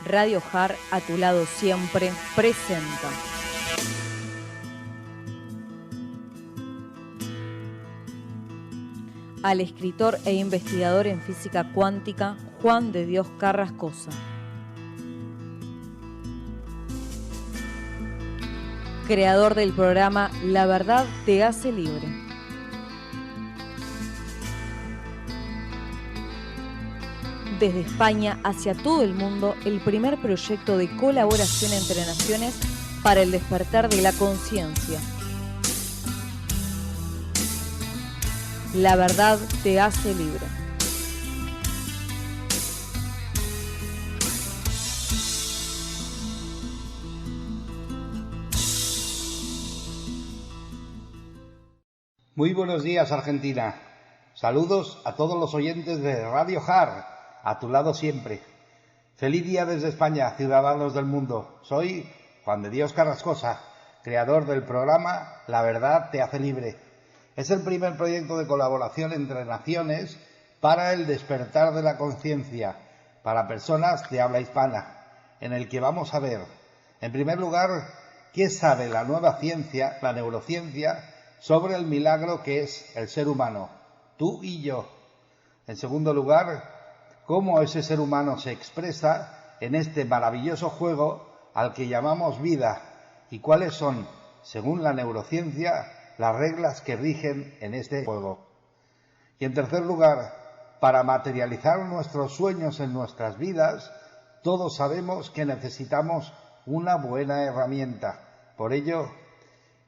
Radio Jar, a tu lado siempre, presenta. Al escritor e investigador en física cuántica, Juan de Dios Carrascosa. Creador del programa La Verdad te hace libre. Desde España hacia todo el mundo, el primer proyecto de colaboración entre naciones para el despertar de la conciencia. La verdad te hace libre. Muy buenos días, Argentina. Saludos a todos los oyentes de Radio Jar, a tu lado siempre. Feliz día desde España, ciudadanos del mundo. Soy Juan de Dios Carrascosa, creador del programa La Verdad te hace libre. Es el primer proyecto de colaboración entre naciones para el despertar de la conciencia, para personas de habla hispana, en el que vamos a ver, en primer lugar, qué sabe la nueva ciencia, la neurociencia, sobre el milagro que es el ser humano, tú y yo. En segundo lugar, cómo ese ser humano se expresa en este maravilloso juego al que llamamos vida y cuáles son, según la neurociencia, las reglas que rigen en este juego. Y en tercer lugar, para materializar nuestros sueños en nuestras vidas, todos sabemos que necesitamos una buena herramienta. Por ello,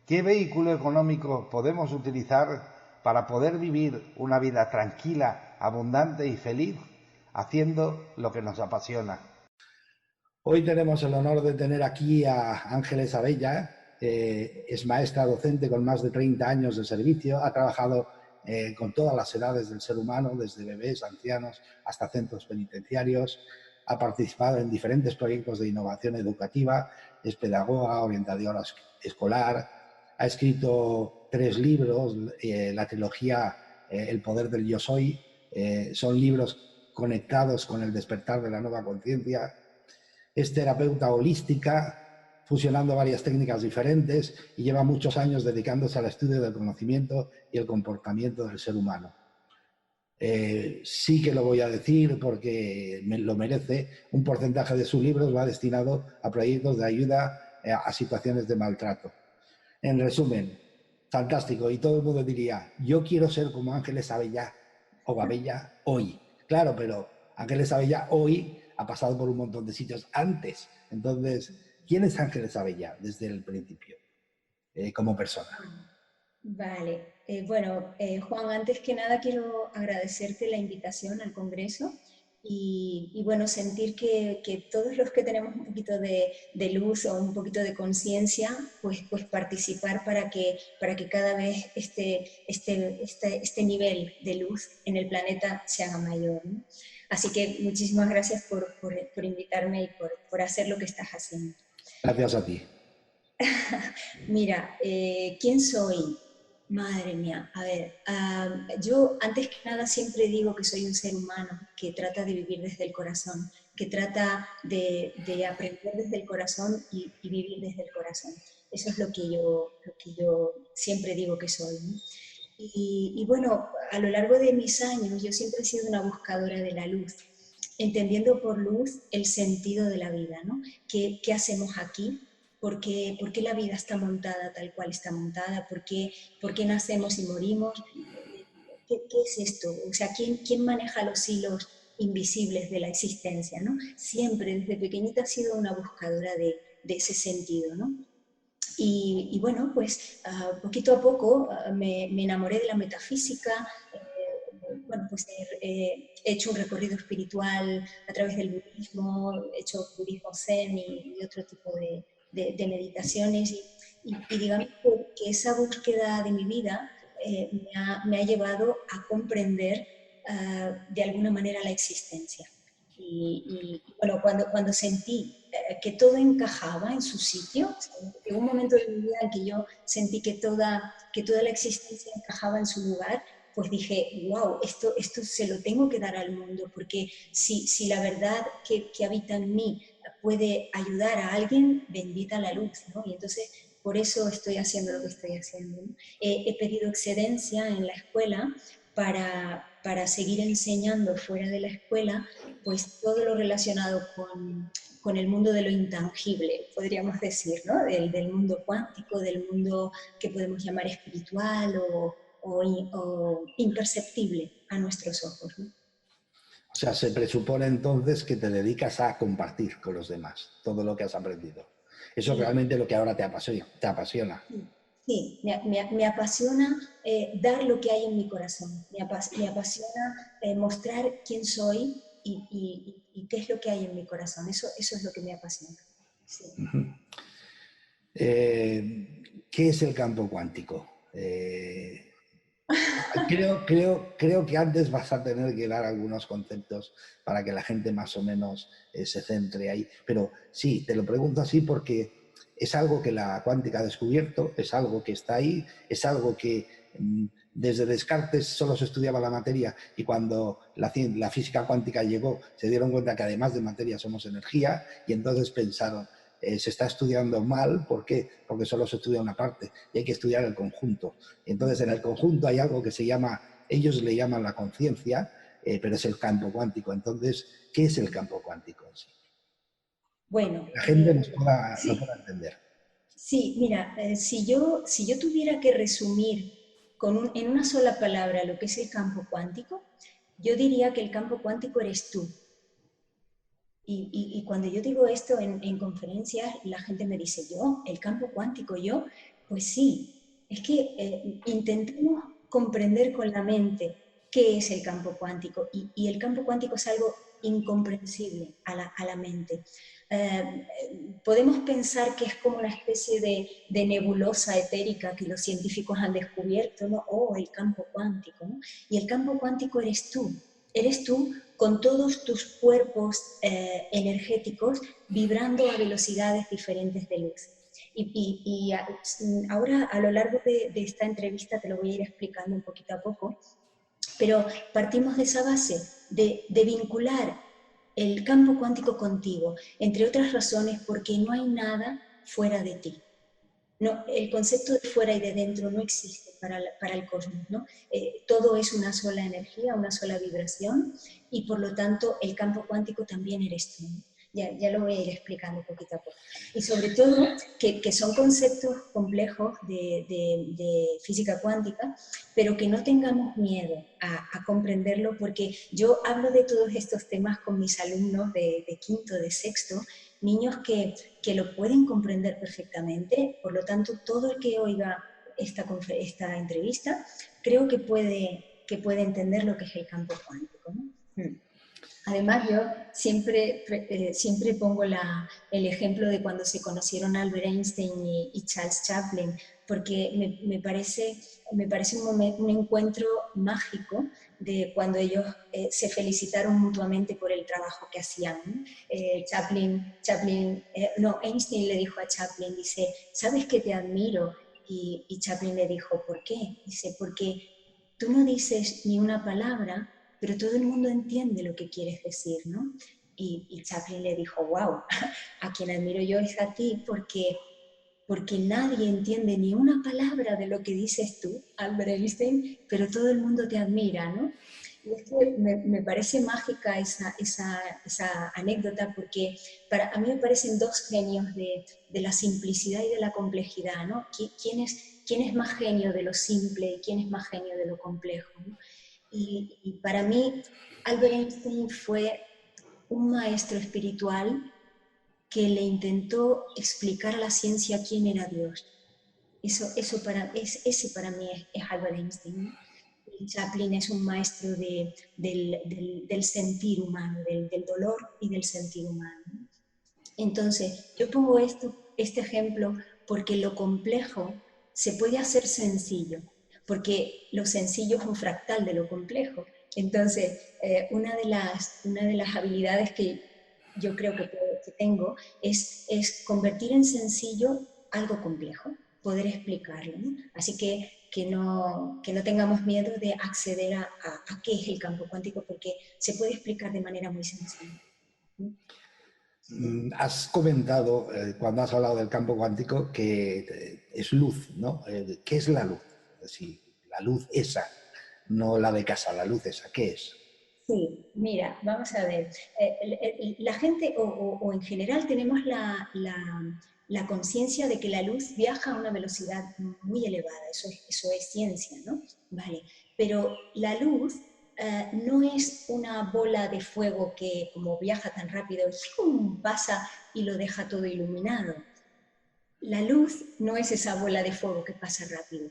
¿qué vehículo económico podemos utilizar para poder vivir una vida tranquila, abundante y feliz, haciendo lo que nos apasiona? Hoy tenemos el honor de tener aquí a Ángeles Abella. Es maestra docente con más de 30 años de servicio. Ha trabajado con todas las edades del ser humano, desde bebés, ancianos, hasta centros penitenciarios. Ha participado en diferentes proyectos de innovación educativa. Es pedagoga, orientadora escolar. Ha escrito 3 libros, la trilogía El poder del yo soy. Son libros conectados con el despertar de la nueva conciencia. Es terapeuta holística, fusionando varias técnicas diferentes, y lleva muchos años dedicándose al estudio del conocimiento y el comportamiento del ser humano. Sí que lo voy a decir porque lo merece. Un porcentaje de sus libros va destinado a proyectos de ayuda a situaciones de maltrato. En resumen, fantástico. Y todo el mundo diría, yo quiero ser como Ángeles Abella o Abella hoy. Claro, pero Ángeles Abella hoy ha pasado por un montón de sitios antes. Entonces, ¿quién es Ángeles Abella desde el principio, como persona? Vale, Juan, antes que nada quiero agradecerte la invitación al Congreso y bueno, sentir que todos los que tenemos un poquito de luz o un poquito de conciencia, pues participar para que cada vez este nivel de luz en el planeta se haga mayor, ¿no? Así que muchísimas gracias por invitarme y por hacer lo que estás haciendo. Gracias a ti. Mira, ¿quién soy? Madre mía, a ver, yo antes que nada siempre digo que soy un ser humano que trata de vivir desde el corazón, que trata de aprender desde el corazón y vivir desde el corazón. Eso es lo que yo siempre digo que soy, ¿no? Y bueno, a lo largo de mis años yo siempre he sido una buscadora de la luz, entendiendo por luz el sentido de la vida, ¿no? ¿Qué hacemos aquí? ¿Por qué la vida está montada tal cual está montada? ¿Por qué nacemos y morimos? ¿Qué es esto? O sea, ¿quién maneja los hilos invisibles de la existencia, ¿no? Siempre, desde pequeñita, he sido una buscadora de ese sentido, ¿no? Y bueno, pues poquito a poco me enamoré de la metafísica. Bueno, pues he hecho un recorrido espiritual a través del budismo, he hecho budismo zen y otro tipo de meditaciones y digamos que esa búsqueda de mi vida me ha llevado a comprender de alguna manera la existencia. Bueno, cuando sentí que todo encajaba en su sitio, llegó un momento de mi vida en que yo sentí que toda la existencia encajaba en su lugar, pues dije, wow, esto se lo tengo que dar al mundo, porque si la verdad que habita en mí puede ayudar a alguien, bendita la luz, ¿no? Y entonces por eso estoy haciendo lo que estoy haciendo, ¿no? He pedido excedencia en la escuela para seguir enseñando fuera de la escuela, pues todo lo relacionado con el mundo de lo intangible, podríamos decir, ¿no? Del mundo cuántico, del mundo que podemos llamar espiritual o imperceptible a nuestros ojos, ¿no? O sea, se presupone entonces que te dedicas a compartir con los demás todo lo que has aprendido. Eso es Sí, realmente lo que ahora te apasiona. Te apasiona. sí, sí, me apasiona dar lo que hay en mi corazón, me apasiona mostrar quién soy y qué es lo que hay en mi corazón, eso es lo que me apasiona. Sí. ¿Qué es el campo cuántico? Creo que antes vas a tener que dar algunos conceptos para que la gente más o menos se centre ahí. Pero sí, te lo pregunto así porque es algo que la cuántica ha descubierto, es algo que está ahí, es algo que desde Descartes solo se estudiaba la materia y cuando la física cuántica llegó se dieron cuenta que además de materia somos energía y entonces pensaron, se está estudiando mal, ¿por qué? Porque solo se estudia una parte y hay que estudiar el conjunto. Entonces, en el conjunto hay algo que se llama, ellos le llaman la conciencia, pero es el campo cuántico. Entonces, ¿qué es el campo cuántico en sí? Bueno, Que la gente lo sí, pueda entender. sí, mira, si yo tuviera que resumir en una sola palabra lo que es el campo cuántico, yo diría que el campo cuántico eres tú. Y cuando yo digo esto en conferencias, la gente me dice, yo, el campo cuántico, yo, pues sí, es que intentemos comprender con la mente qué es el campo cuántico. Y el campo cuántico es algo incomprensible a la mente. Podemos pensar que es como una especie de nebulosa etérica que los científicos han descubierto, ¿no? Oh, el campo cuántico, ¿no? Y el campo cuántico eres tú con todos tus cuerpos energéticos vibrando a velocidades diferentes de luz. Ahora, a lo largo de esta entrevista, te lo voy a ir explicando un poquito a poco, pero partimos de esa base de vincular el campo cuántico contigo, entre otras razones porque no hay nada fuera de ti. No, el concepto de fuera y de dentro no existe para el cosmos, ¿no? Todo es una sola energía, una sola vibración, y por lo tanto el campo cuántico también eres tú, ¿no? Ya lo voy a ir explicando poquito a poco. Y sobre todo, que son conceptos complejos de física cuántica, pero que no tengamos miedo a comprenderlo, porque yo hablo de todos estos temas con mis alumnos de quinto, de sexto, niños que lo pueden comprender perfectamente, por lo tanto, todo el que oiga esta entrevista, creo que puede entender lo que es el campo cuántico, ¿no? Además, yo siempre pongo el ejemplo de cuando se conocieron Albert Einstein y Charles Chaplin, porque me parece un encuentro mágico de cuando ellos se felicitaron mutuamente por el trabajo que hacían, ¿no? Einstein le dijo a Chaplin, dice, ¿sabes que te admiro? Y Chaplin le dijo, ¿por qué? Dice, porque tú no dices ni una palabra, pero todo el mundo entiende lo que quieres decir, ¿no? Y Chaplin le dijo, wow, a quien admiro yo es a ti porque nadie entiende ni una palabra de lo que dices tú, Albert Einstein, pero todo el mundo te admira, ¿no? Y es que me parece mágica esa anécdota porque a mí me parecen dos genios de la simplicidad y de la complejidad, ¿no? ¿Quién es más genio de lo simple y quién es más genio de lo complejo, ¿no? Y para mí, Albert Einstein fue un maestro espiritual que le intentó explicar a la ciencia quién era Dios. Ese para mí es Albert Einstein, ¿no? Y Chaplin es un maestro del sentir humano, del dolor y del sentir humano, ¿no? Entonces, yo pongo este ejemplo porque lo complejo se puede hacer sencillo, porque lo sencillo es un fractal de lo complejo. Entonces, una de las habilidades que yo creo que tengo es convertir en sencillo algo complejo, poder explicarlo, ¿no? Así que no tengamos miedo de acceder a qué es el campo cuántico, porque se puede explicar de manera muy sencilla, ¿no? Has comentado, cuando has hablado del campo cuántico, que es luz, ¿no? ¿Qué es la luz? Sí, la luz esa, no la de casa, la luz esa, ¿qué es? Sí, mira, vamos a ver. La gente, o en general, tenemos la conciencia de que la luz viaja a una velocidad muy elevada. Eso es ciencia, ¿no? Vale. Pero la luz no es una bola de fuego que, como viaja tan rápido, ¡pum!, pasa y lo deja todo iluminado. La luz no es esa bola de fuego que pasa rápido.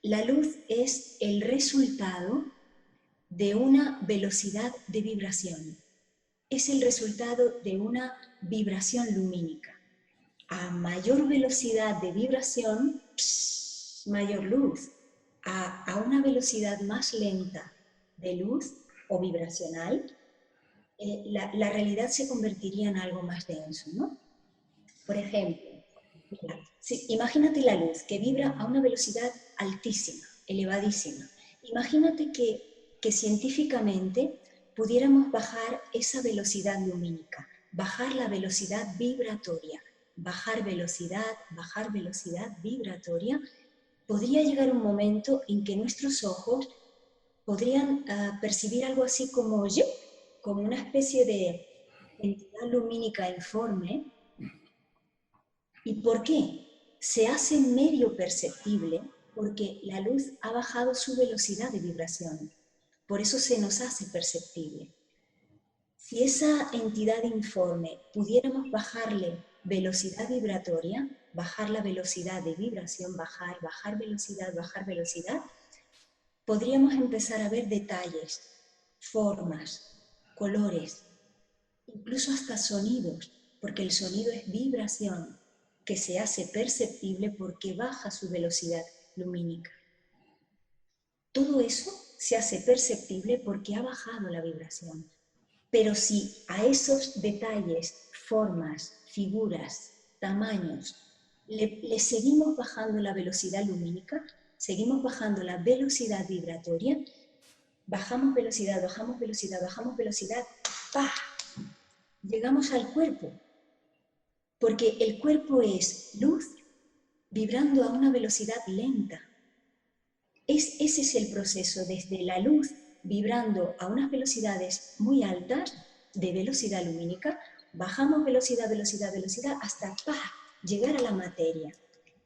La luz es el resultado de una velocidad de vibración. Es el resultado de una vibración lumínica. A mayor velocidad de vibración, mayor luz. A una velocidad más lenta de luz o vibracional, la realidad se convertiría en algo más denso, ¿no? Por ejemplo, mira, imagínate la luz que vibra a una velocidad altísima, elevadísima. Imagínate que científicamente pudiéramos bajar esa velocidad lumínica, bajar la velocidad vibratoria, bajar velocidad vibratoria. Podría llegar un momento en que nuestros ojos podrían percibir algo así como una especie de entidad lumínica informe. ¿Y por qué? Se hace medio perceptible porque la luz ha bajado su velocidad de vibración. Por eso se nos hace perceptible. Si esa entidad informe pudiéramos bajarle velocidad vibratoria, bajar la velocidad de vibración, bajar velocidad, podríamos empezar a ver detalles, formas, colores, incluso hasta sonidos, porque el sonido es vibración que se hace perceptible porque baja su velocidad lumínica. Todo eso se hace perceptible porque ha bajado la vibración. Pero si a esos detalles, formas, figuras, tamaños, le seguimos bajando la velocidad lumínica, seguimos bajando la velocidad vibratoria, bajamos velocidad, ¡pah!, llegamos al cuerpo. Porque el cuerpo es luz vibrando a una velocidad lenta. Ese es el proceso, desde la luz vibrando a unas velocidades muy altas de velocidad lumínica, bajamos velocidad, hasta llegar a la materia.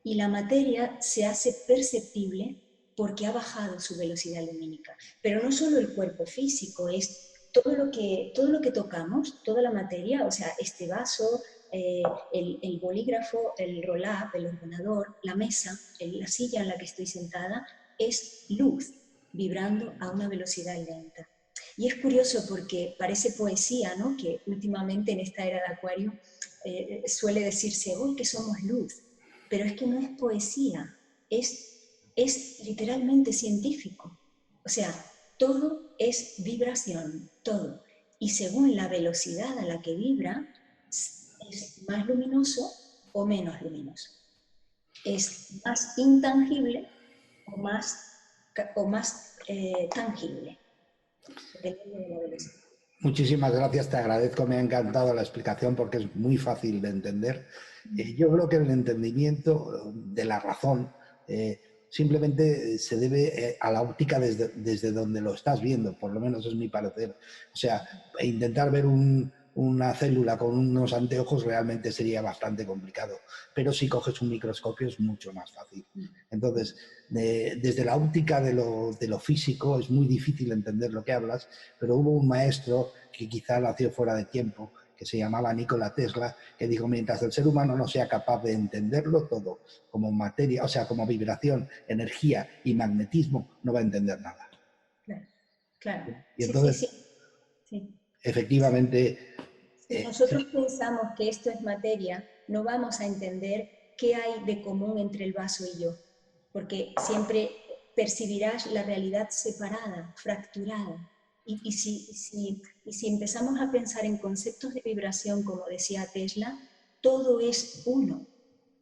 Y la materia se hace perceptible porque ha bajado su velocidad lumínica. Pero no solo el cuerpo físico, es todo lo que tocamos, toda la materia, o sea, este vaso, el bolígrafo, el roll-up, el ordenador, la mesa, la silla en la que estoy sentada, es luz vibrando a una velocidad lenta. Y es curioso porque parece poesía, ¿no?, que últimamente en esta era de Acuario suele decirse, hoy que somos luz, pero es que no es poesía, es literalmente científico. O sea, todo es vibración, todo. Y según la velocidad a la que vibra, es más luminoso o menos luminoso. Es más intangible o más tangible, dependiendo de la velocidad. Muchísimas gracias, te agradezco, me ha encantado la explicación porque es muy fácil de entender. Yo creo que el entendimiento de la razón simplemente se debe a la óptica desde donde lo estás viendo, por lo menos es mi parecer. O sea, intentar ver una célula con unos anteojos realmente sería bastante complicado, pero si coges un microscopio es mucho más fácil. Entonces, desde la óptica de lo físico es muy difícil entender lo que hablas, pero hubo un maestro que quizá nació fuera de tiempo, que se llamaba Nikola Tesla, que dijo, mientras el ser humano no sea capaz de entenderlo todo como materia, o sea, como vibración, energía y magnetismo, no va a entender nada. Claro, claro. Y entonces, sí. Efectivamente... Si nosotros pensamos que esto es materia, no vamos a entender qué hay de común entre el vaso y yo, porque siempre percibirás la realidad separada, fracturada. Y si empezamos a pensar en conceptos de vibración, como decía Tesla, todo es uno,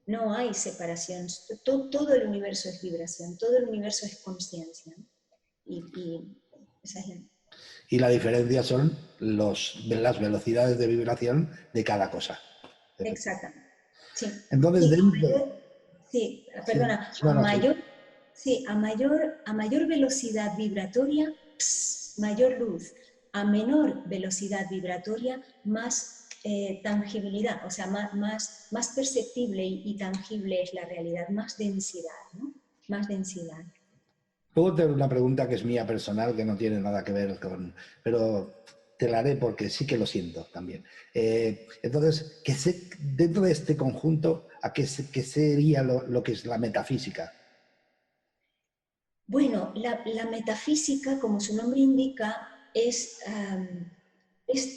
no hay separación, todo el universo es vibración, todo el universo es consciencia. Y esa es la... Y la diferencia son las velocidades de vibración de cada cosa. Exactamente. Sí. Entonces, Y dentro... sí, Sí, perdona, no, no, sí. sí, a mayor velocidad vibratoria, mayor luz. A menor velocidad vibratoria, más tangibilidad, o sea, más perceptible y tangible es la realidad, más densidad, ¿no? Más densidad. Puedo tener una pregunta que es mía personal, que no tiene nada que ver con... Pero te la haré porque sí que lo siento también. Entonces, dentro de este conjunto, ¿qué sería lo que es la metafísica? Bueno, la metafísica, como su nombre indica, es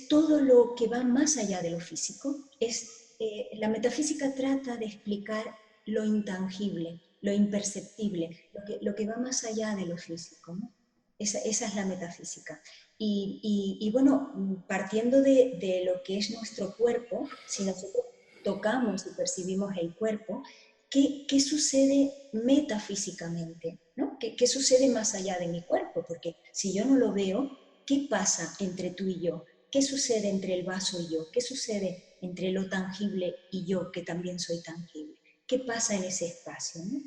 todo lo que va más allá de lo físico. La metafísica trata de explicar lo intangible, lo imperceptible, lo que va más allá de lo físico, ¿no? Esa es la metafísica. Y bueno, partiendo de lo que es nuestro cuerpo, si nosotros tocamos y percibimos el cuerpo, ¿qué sucede metafísicamente? ¿No? ¿Qué sucede más allá de mi cuerpo? Porque si yo no lo veo, ¿qué pasa entre tú y yo? ¿Qué sucede entre el vaso y yo? ¿Qué sucede entre lo tangible y yo, que también soy tangible? ¿Qué pasa en ese espacio? ¿No?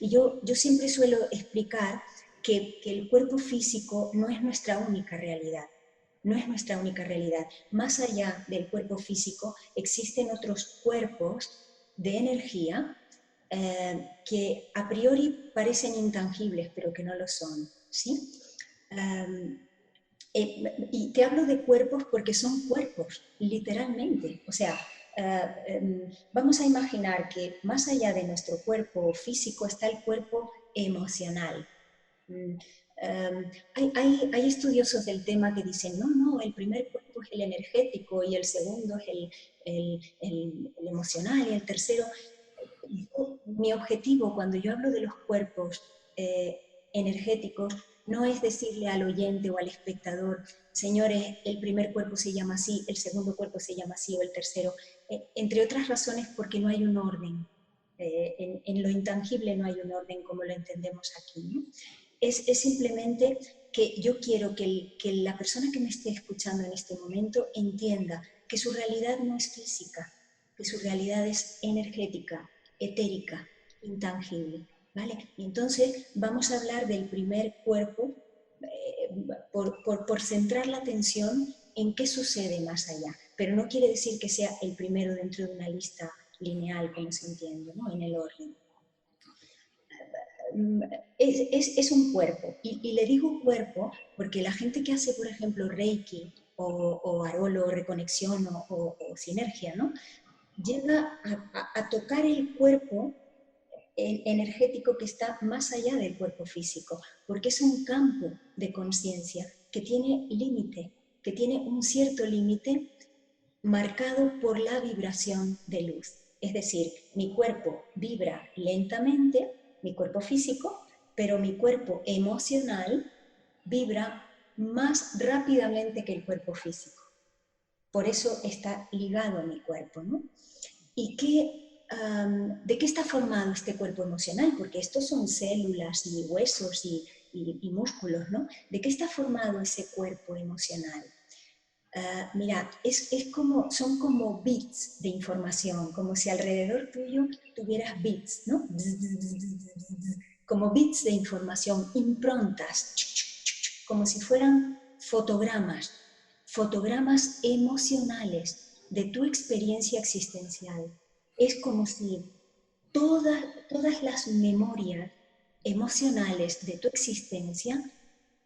Y yo siempre suelo explicar que el cuerpo físico no es nuestra única realidad. No es nuestra única realidad. Más allá del cuerpo físico existen otros cuerpos de energía que a priori parecen intangibles, pero que no lo son, ¿sí? Y te hablo de cuerpos porque son cuerpos, literalmente. O sea, vamos a imaginar que más allá de nuestro cuerpo físico está el cuerpo emocional. Hay estudiosos del tema que dicen, no, el primer cuerpo es el energético y el segundo es el emocional y el tercero. Mi objetivo cuando yo hablo de los cuerpos energéticos no es decirle al oyente o al espectador, señores, el primer cuerpo se llama así, el segundo cuerpo se llama así o el tercero, entre otras razones porque no hay un orden. En lo intangible no hay un orden como lo entendemos aquí, ¿no? Es simplemente que yo quiero que la persona que me esté escuchando en este momento entienda que su realidad no es física, que su realidad es energética, etérica, intangible, ¿vale? Y entonces vamos a hablar del primer cuerpo por centrar la atención en qué sucede más allá, pero no quiere decir que sea el primero dentro de una lista lineal, como se entiende, ¿no? En el orden. Es un cuerpo, y le digo cuerpo porque la gente que hace, por ejemplo, Reiki o Arolo, reconexión o sinergia, ¿no? Llega a tocar el cuerpo energético que está más allá del cuerpo físico, porque es un campo de conciencia que tiene límite, que tiene un cierto límite marcado por la vibración de luz. Es decir, mi cuerpo vibra lentamente, mi cuerpo físico, pero mi cuerpo emocional vibra más rápidamente que el cuerpo físico. Por eso está ligado a mi cuerpo, ¿no? ¿Y de qué está formado este cuerpo emocional? Porque estos son células y huesos y músculos, ¿no? ¿De qué está formado ese cuerpo emocional? Mira, son como bits de información, como si alrededor tuyo tuvieras bits, ¿no? Como bits de información, improntas, como si fueran fotogramas emocionales de tu experiencia existencial. Es como si todas las memorias emocionales de tu existencia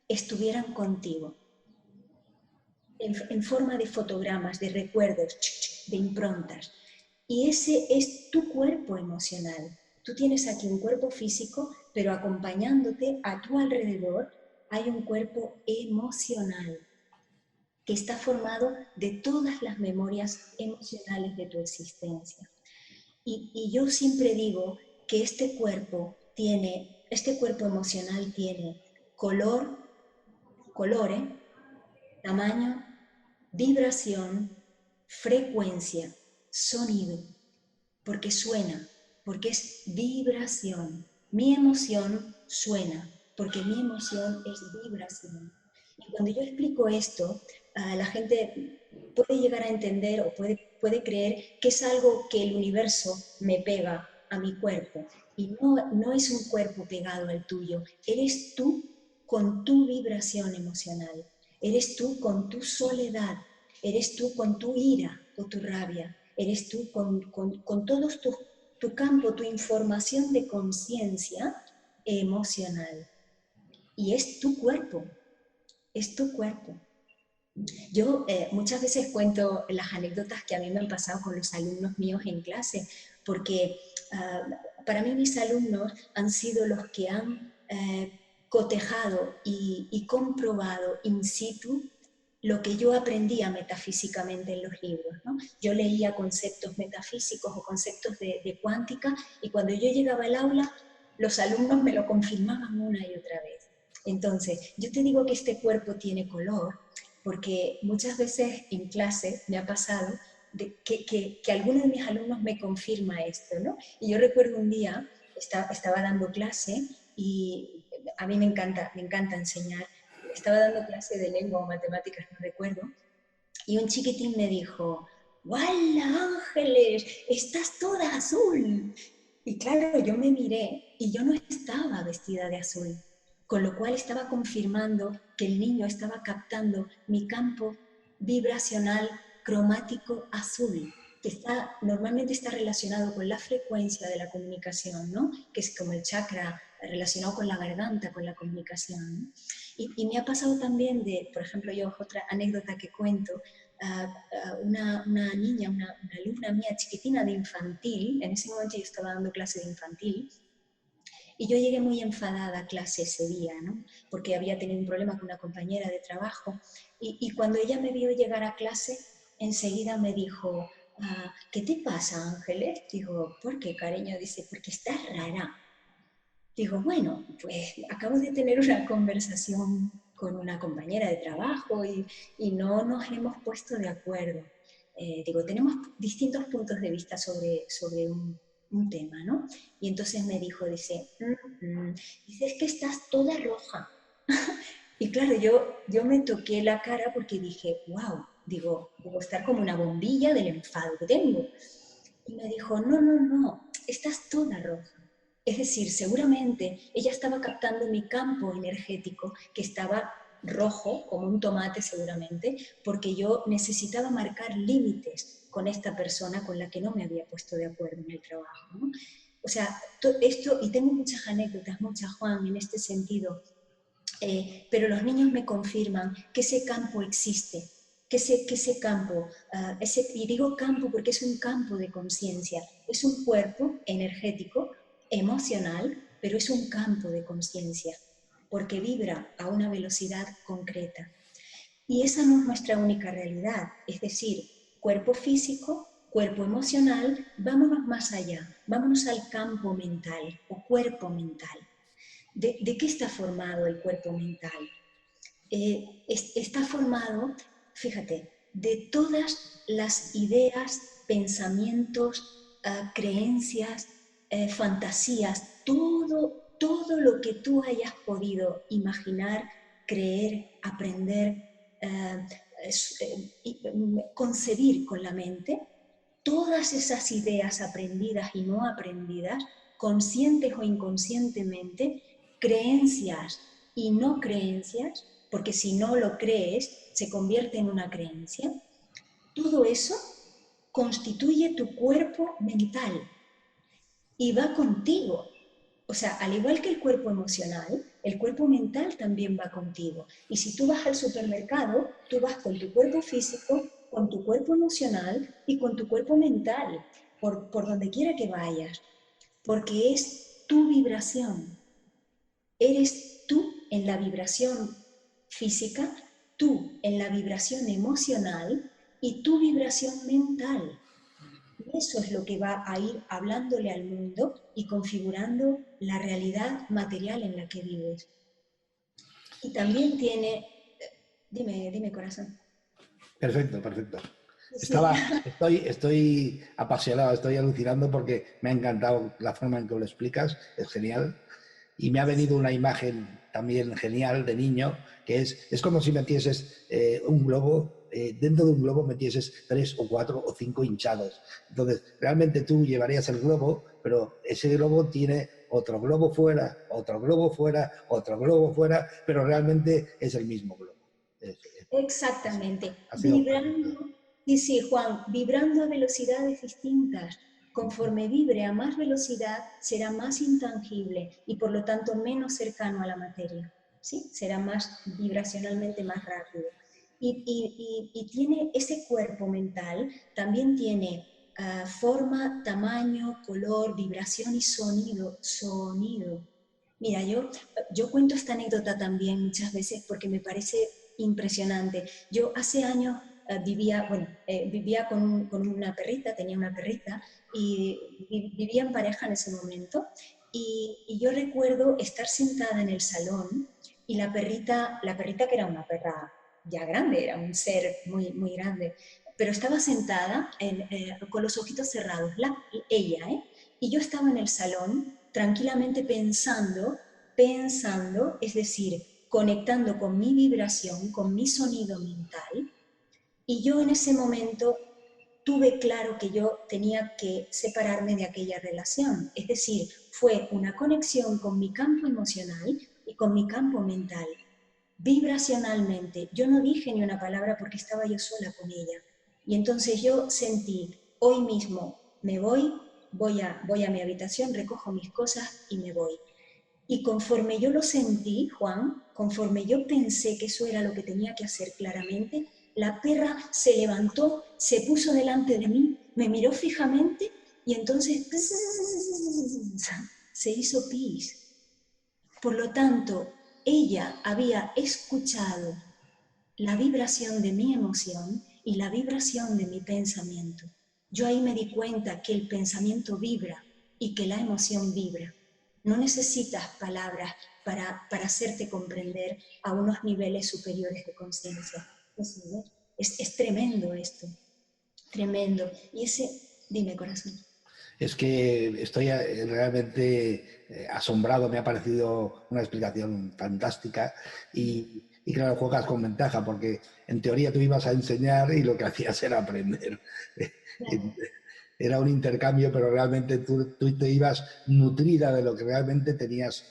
estuvieran contigo en forma de fotogramas, de recuerdos, de improntas. Y ese es tu cuerpo emocional. Tú tienes aquí un cuerpo físico, pero acompañándote a tu alrededor hay un cuerpo emocional que está formado de todas las memorias emocionales de tu existencia. Y yo siempre digo que este cuerpo emocional tiene colores, tamaño, vibración, frecuencia, sonido, porque suena, porque es vibración. Mi emoción suena, porque mi emoción es vibración. Y cuando yo explico esto, la gente puede llegar a entender o puede creer que es algo que el universo me pega a mi cuerpo. Y no es un cuerpo pegado al tuyo, eres tú con tu vibración emocional, eres tú con tu soledad, eres tú con tu ira o tu rabia, eres tú con todos tu campo, tu información de conciencia emocional. Y es tu cuerpo, es tu cuerpo. Yo muchas veces cuento las anécdotas que a mí me han pasado con los alumnos míos en clase, porque para mí mis alumnos han sido los que han cotejado y comprobado in situ lo que yo aprendía metafísicamente en los libros, ¿no? Yo leía conceptos metafísicos o conceptos de cuántica y cuando yo llegaba al aula, los alumnos me lo confirmaban una y otra vez. Entonces, yo te digo que este cuerpo tiene color porque muchas veces en clase me ha pasado que alguno de mis alumnos me confirma esto, ¿no? Y yo recuerdo un día, estaba dando clase y a mí me encanta enseñar, estaba dando clase de lengua o matemáticas, no recuerdo, y un chiquitín me dijo, ¡Wala, Ángeles! ¡Estás toda azul! Y claro, yo me miré y yo no estaba vestida de azul, con lo cual estaba confirmando que el niño estaba captando mi campo vibracional cromático azul, que normalmente está relacionado con la frecuencia de la comunicación, ¿no? Que es como el chakra relacionado con la garganta, con la comunicación, ¿no? Y me ha pasado también por ejemplo, yo otra anécdota que cuento, una niña, una alumna mía chiquitina de infantil, en ese momento yo estaba dando clase de infantil, y yo llegué muy enfadada a clase ese día, ¿no? Porque había tenido un problema con una compañera de trabajo, y cuando ella me vio llegar a clase, enseguida me dijo, ¿qué te pasa, Ángeles? Digo, ¿por qué, cariño? Dice, porque estás rara. Digo, bueno, pues acabo de tener una conversación con una compañera de trabajo y no nos hemos puesto de acuerdo. Digo, tenemos distintos puntos de vista sobre un tema, ¿no? Y entonces me dijo, dice, dice, es que estás toda roja. Y claro, yo me toqué la cara porque dije, wow, digo, debo estar como una bombilla del enfado que tengo. Y me dijo, no, estás toda roja. Es decir, seguramente ella estaba captando mi campo energético, que estaba rojo, como un tomate seguramente, porque yo necesitaba marcar límites con esta persona con la que no me había puesto de acuerdo en el trabajo, ¿no? O sea, esto, y tengo muchas anécdotas, muchas, Juan, en este sentido, pero los niños me confirman que ese campo existe, que ese campo, y digo campo porque es un campo de conciencia, es un cuerpo energético, emocional, pero es un campo de conciencia, porque vibra a una velocidad concreta. Y esa no es nuestra única realidad, es decir, cuerpo físico, cuerpo emocional, vámonos más allá, vámonos al campo mental o cuerpo mental. ¿De qué está formado el cuerpo mental? Está formado, fíjate, de todas las ideas, pensamientos, creencias, fantasías, todo lo que tú hayas podido imaginar, creer, aprender, concebir con la mente, todas esas ideas aprendidas y no aprendidas, conscientes o inconscientemente, creencias y no creencias, porque si no lo crees, se convierte en una creencia, todo eso constituye tu cuerpo mental y va contigo. O sea, al igual que el cuerpo emocional, el cuerpo mental también va contigo. Y si tú vas al supermercado, tú vas con tu cuerpo físico, con tu cuerpo emocional y con tu cuerpo mental, por donde quiera que vayas, porque es tu vibración. Eres tú en la vibración física, tú en la vibración emocional y tu vibración mental. Y eso es lo que va a ir hablándole al mundo y configurando la realidad material en la que vives. Y también tiene... Dime, corazón. Perfecto, perfecto. Sí. Estoy apasionado, estoy alucinando porque me ha encantado la forma en que lo explicas, es genial. y me ha venido una imagen también genial de niño, que es como si metieses un globo, dentro de un globo metieses 3 o 4 o 5 hinchados. Entonces, realmente tú llevarías el globo, pero ese globo tiene otro globo fuera, otro globo fuera, otro globo fuera, pero realmente es el mismo globo. Exactamente. Ha sido Vibrando, sí, sí, Juan, vibrando a velocidades distintas. Conforme vibre a más velocidad, será más intangible y por lo tanto menos cercano a la materia. ¿Sí? Será más vibracionalmente más rápido. Y tiene ese cuerpo mental, también tiene forma, tamaño, color, vibración y sonido. Sonido. Mira, yo cuento esta anécdota también muchas veces porque me parece impresionante. Yo hace años vivía con una perrita, tenía una perrita y vivía en pareja en ese momento. Y yo recuerdo estar sentada en el salón y la perrita que era una perra ya grande, era un ser muy, muy grande, pero estaba sentada con los ojitos cerrados, ella, ¿eh? Y yo estaba en el salón tranquilamente pensando, es decir, conectando con mi vibración, con mi sonido mental, y yo en ese momento tuve claro que yo tenía que separarme de aquella relación. Es decir, fue una conexión con mi campo emocional y con mi campo mental. Vibracionalmente, yo no dije ni una palabra porque estaba yo sola con ella. Y entonces yo sentí, hoy mismo me voy a mi habitación, recojo mis cosas y me voy. Y conforme yo lo sentí, Juan, conforme yo pensé que eso era lo que tenía que hacer claramente, la perra se levantó, se puso delante de mí, me miró fijamente y entonces se hizo pis. Por lo tanto, ella había escuchado la vibración de mi emoción y la vibración de mi pensamiento. Yo ahí me di cuenta que el pensamiento vibra y que la emoción vibra. No necesitas palabras para hacerte comprender a unos niveles superiores de conciencia. Es tremendo esto, tremendo. Y dime corazón. Es que estoy realmente asombrado, me ha parecido una explicación fantástica y claro, juegas con ventaja porque en teoría tú ibas a enseñar y lo que hacías era aprender. Era un intercambio, pero realmente tú te ibas nutrida de lo que realmente tenías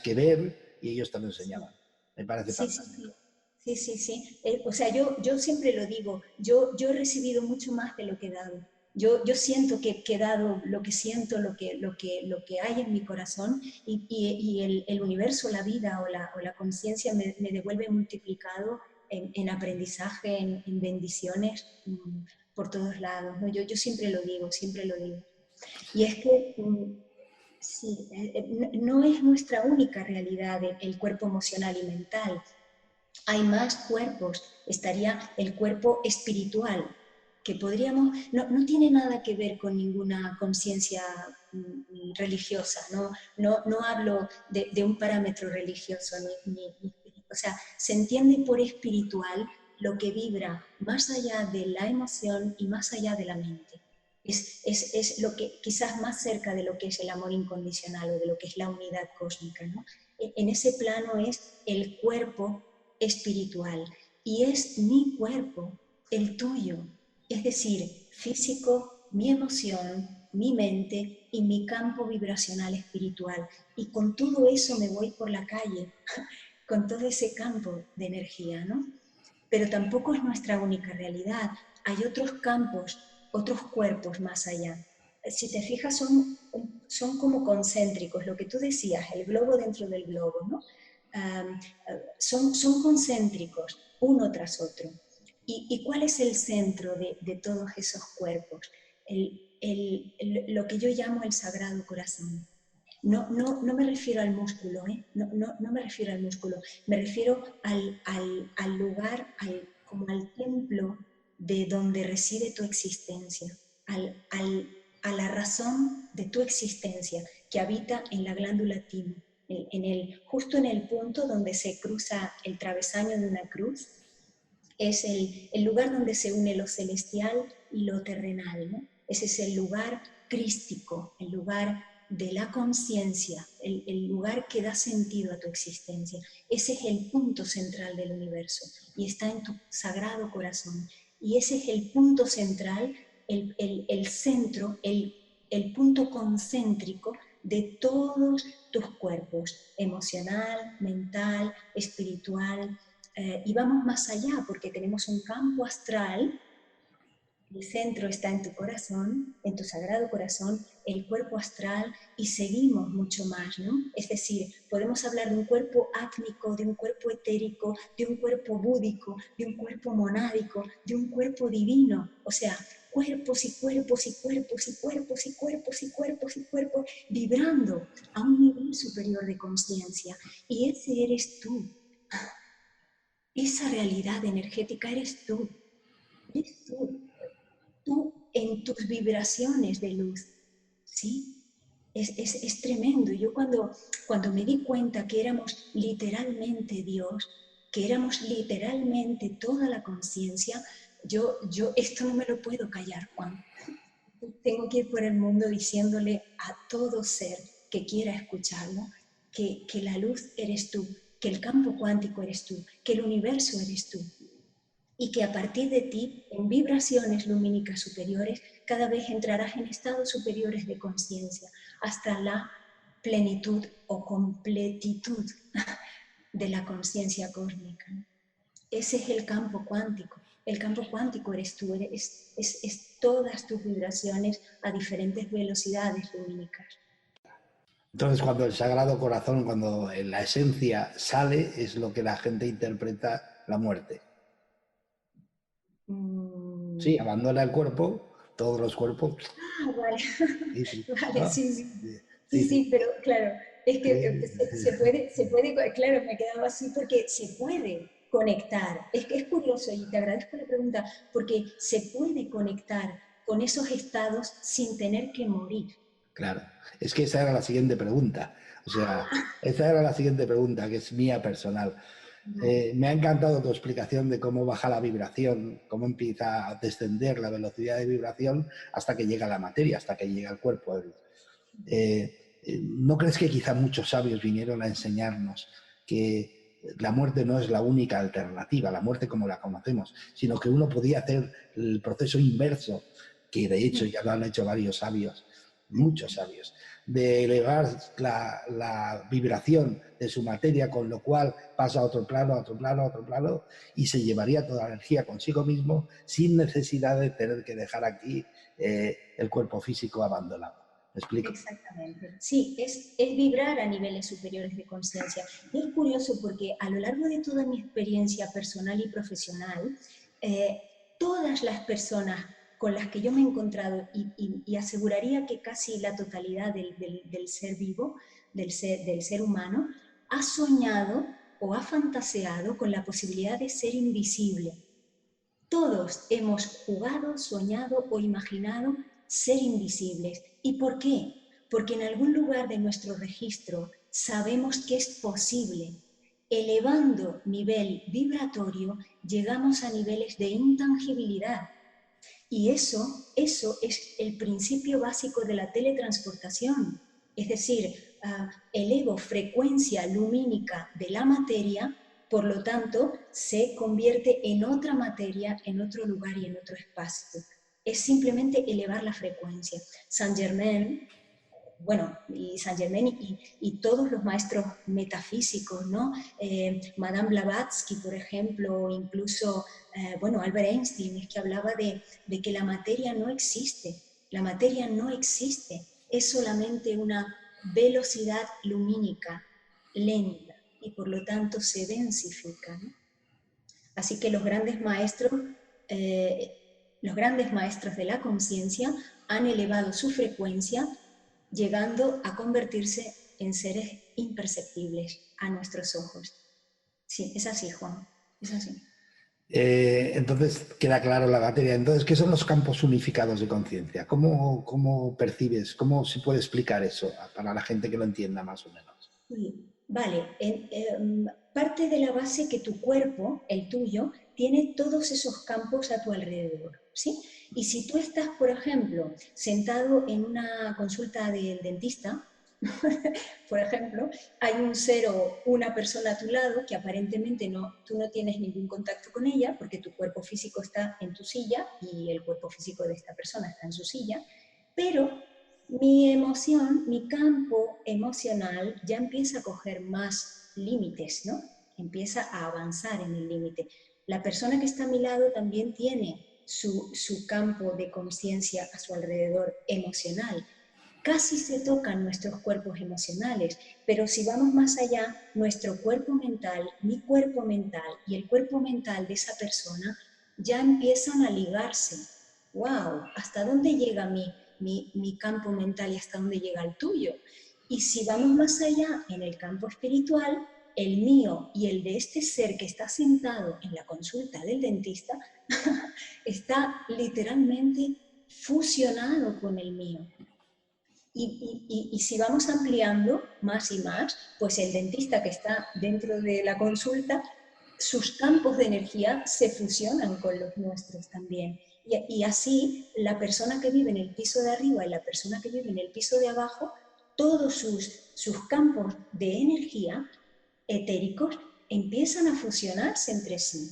que ver y ellos te lo enseñaban. Me parece Sí, sí, fantástico. sí, sí, sí. O sea, yo siempre lo digo, yo he recibido mucho más de lo que he dado. Yo siento que he dado lo que siento, lo que hay en mi corazón y el universo, la vida o la conciencia me devuelve multiplicado en aprendizaje, en bendiciones por todos lados, ¿no? Yo siempre lo digo, siempre lo digo. Y es que sí, no es nuestra única realidad el cuerpo emocional y mental. Hay más cuerpos. Estaría el cuerpo espiritual, que podríamos, no tiene nada que ver con ninguna conciencia religiosa, no hablo de un parámetro religioso, o sea, se entiende por espiritual lo que vibra más allá de la emoción y más allá de la mente. Es lo que quizás más cerca de lo que es el amor incondicional o de lo que es la unidad cósmica, ¿no? En ese plano es el cuerpo espiritual y es mi cuerpo, el tuyo, es decir, físico, mi emoción, mi mente y mi campo vibracional espiritual. Y con todo eso me voy por la calle, con todo ese campo de energía, ¿no? Pero tampoco es nuestra única realidad. Hay otros campos, otros cuerpos más allá. Si te fijas, son como concéntricos, lo que tú decías, el globo dentro del globo, ¿no? Son concéntricos, uno tras otro. ¿Y cuál es el centro de todos esos cuerpos? Lo que yo llamo el Sagrado Corazón. No me refiero al músculo, ¿eh? No me refiero al músculo, me refiero al lugar, como al templo de donde reside tu existencia, a la razón de tu existencia que habita en la glándula timo, justo en el punto donde se cruza el travesaño de una cruz, es el lugar donde se une lo celestial y lo terrenal, ¿no? Ese es el lugar crístico, el lugar de la conciencia, el lugar que da sentido a tu existencia. Ese es el punto central del universo y está en tu sagrado corazón. Y ese es el punto central, el centro, el punto concéntrico de todos tus cuerpos, emocional, mental, espiritual, y vamos más allá porque tenemos un campo astral. El centro está en tu corazón, en tu sagrado corazón, el cuerpo astral, y seguimos mucho más, ¿no? Es decir, podemos hablar de un cuerpo átmico, de un cuerpo etérico, de un cuerpo búdico, de un cuerpo monádico, de un cuerpo divino. O sea, cuerpos y cuerpos y cuerpos y cuerpos y cuerpos y cuerpos y cuerpos vibrando a un nivel superior de conciencia. Y ese eres tú. Esa realidad energética eres tú. Eres tú en tus vibraciones de luz, ¿sí? Es tremendo. Yo cuando me di cuenta que éramos literalmente Dios, que éramos literalmente toda la conciencia, yo esto no me lo puedo callar, Juan. Tengo que ir por el mundo diciéndole a todo ser que quiera escucharlo que la luz eres tú, que el campo cuántico eres tú, que el universo eres tú. Y que a partir de ti, en vibraciones lumínicas superiores, cada vez entrarás en estados superiores de conciencia, hasta la plenitud o completitud de la conciencia cósmica. Ese es el campo cuántico. El campo cuántico eres tú, es todas tus vibraciones a diferentes velocidades lumínicas. Entonces, cuando el Sagrado Corazón, cuando la esencia sale, es lo que la gente interpreta la muerte. Sí, abandona el cuerpo, todos los cuerpos. Ah, vale. Sí, Vale, ¿no? sí, pero claro, es que se puede, claro, me quedaba así porque se puede conectar. Es que es curioso y te agradezco la pregunta porque se puede conectar con esos estados sin tener que morir. Claro, es que esa era la siguiente pregunta. O sea, esa era la siguiente pregunta, que es mía personal. Me ha encantado tu explicación de cómo baja la vibración, cómo empieza a descender la velocidad de vibración hasta que llega la materia, hasta que llega el cuerpo. ¿No crees que quizá muchos sabios vinieron a enseñarnos que la muerte no es la única alternativa, la muerte como la conocemos, sino que uno podía hacer el proceso inverso, que de hecho ya lo han hecho varios sabios, muchos sabios, de elevar la vibración de su materia, con lo cual pasa a otro plano, a otro plano, a otro plano, y se llevaría toda la energía consigo mismo sin necesidad de tener que dejar aquí el cuerpo físico abandonado? ¿Me explico? Exactamente. Sí, es vibrar a niveles superiores de conciencia. Y es curioso porque a lo largo de toda mi experiencia personal y profesional, todas las personas con las que yo me he encontrado, y aseguraría que casi la totalidad del ser vivo, del ser humano, ha soñado o ha fantaseado con la posibilidad de ser invisible. Todos hemos jugado, soñado o imaginado ser invisibles. ¿Y por qué? Porque en algún lugar de nuestro registro sabemos que es posible. Elevando nivel vibratorio, llegamos a niveles de intangibilidad. Y eso es el principio básico de la teletransportación. Es decir, elevo frecuencia lumínica de la materia, por lo tanto, se convierte en otra materia, en otro lugar y en otro espacio. Es simplemente elevar la frecuencia. Saint Germain, y todos los maestros metafísicos, ¿no? Madame Blavatsky, por ejemplo, incluso, Albert Einstein, es que hablaba de que la materia no existe. La materia no existe, es solamente una velocidad lumínica lenta y por lo tanto se densifica, ¿no? Así que los grandes maestros de la conciencia han elevado su frecuencia, llegando a convertirse en seres imperceptibles a nuestros ojos. Sí, es así, Juan, es así. Entonces queda claro la materia. Entonces, ¿qué son los campos unificados de conciencia? ¿Cómo percibes? ¿Cómo se puede explicar eso para la gente que lo entienda más o menos? Sí, vale. Parte de la base que tu cuerpo, el tuyo, tiene todos esos campos a tu alrededor, ¿sí? Y si tú estás, por ejemplo, sentado en una consulta del dentista, por ejemplo, hay un ser o una persona a tu lado que aparentemente tú no tienes ningún contacto con ella porque tu cuerpo físico está en tu silla y el cuerpo físico de esta persona está en su silla, pero mi emoción, mi campo emocional ya empieza a coger más límites, ¿no? Empieza a avanzar en el límite. La persona que está a mi lado también tiene su campo de conciencia a su alrededor emocional. Casi se tocan nuestros cuerpos emocionales, pero si vamos más allá, nuestro cuerpo mental, mi cuerpo mental y el cuerpo mental de esa persona ya empiezan a ligarse. ¡Wow! ¿Hasta dónde llega mi campo mental y hasta dónde llega el tuyo? Y si vamos más allá en el campo espiritual, el mío y el de este ser que está sentado en la consulta del dentista está literalmente fusionado con el mío. Y si vamos ampliando más y más, pues el dentista que está dentro de la consulta, sus campos de energía se fusionan con los nuestros también. Y así la persona que vive en el piso de arriba y la persona que vive en el piso de abajo, todos sus campos de energía etéricos empiezan a fusionarse entre sí.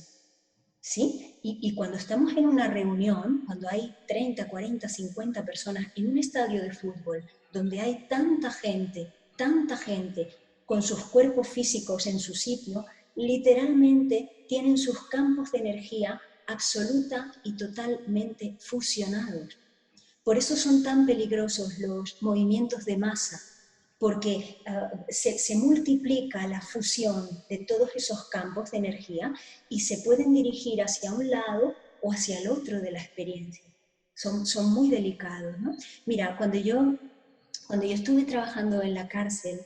¿Sí? Y cuando estamos en una reunión, cuando hay 30, 40, 50 personas en un estadio de fútbol, donde hay tanta gente con sus cuerpos físicos en su sitio, literalmente tienen sus campos de energía absoluta y totalmente fusionados. Por eso son tan peligrosos los movimientos de masa, porque se multiplica la fusión de todos esos campos de energía y se pueden dirigir hacia un lado o hacia el otro de la experiencia. Son muy delicados, ¿no? Mira, cuando yo estuve trabajando en la cárcel,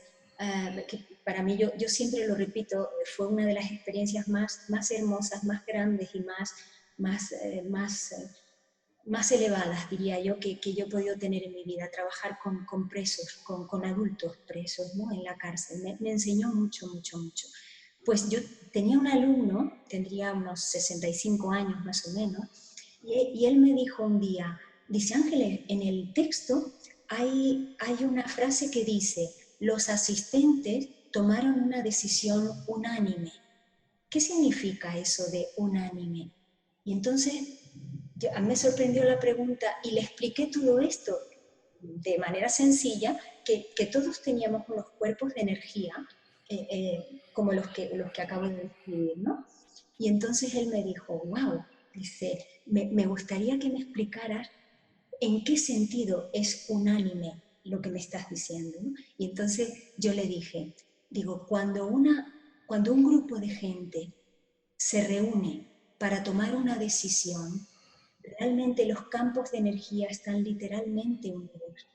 que para mí, yo siempre lo repito, fue una de las experiencias más hermosas, más grandes y más elevadas, diría yo, que yo he podido tener en mi vida, trabajar con presos, con adultos presos, ¿no? En la cárcel. Me enseñó mucho, mucho, mucho. Pues yo tenía un alumno, tendría unos 65 años más o menos, y él me dijo un día, dice, Ángeles, en el texto hay una frase que dice, los asistentes tomaron una decisión unánime. ¿Qué significa eso de unánime? Y entonces a mí me sorprendió la pregunta y le expliqué todo esto de manera sencilla, que todos teníamos unos cuerpos de energía como los que acabo de describir, ¿no? Y entonces él me dijo, wow, dice, me gustaría que me explicaras en qué sentido es unánime lo que me estás diciendo, ¿no? Y entonces yo le dije, digo, cuando un grupo de gente se reúne para tomar una decisión, realmente los campos de energía están literalmente unidos.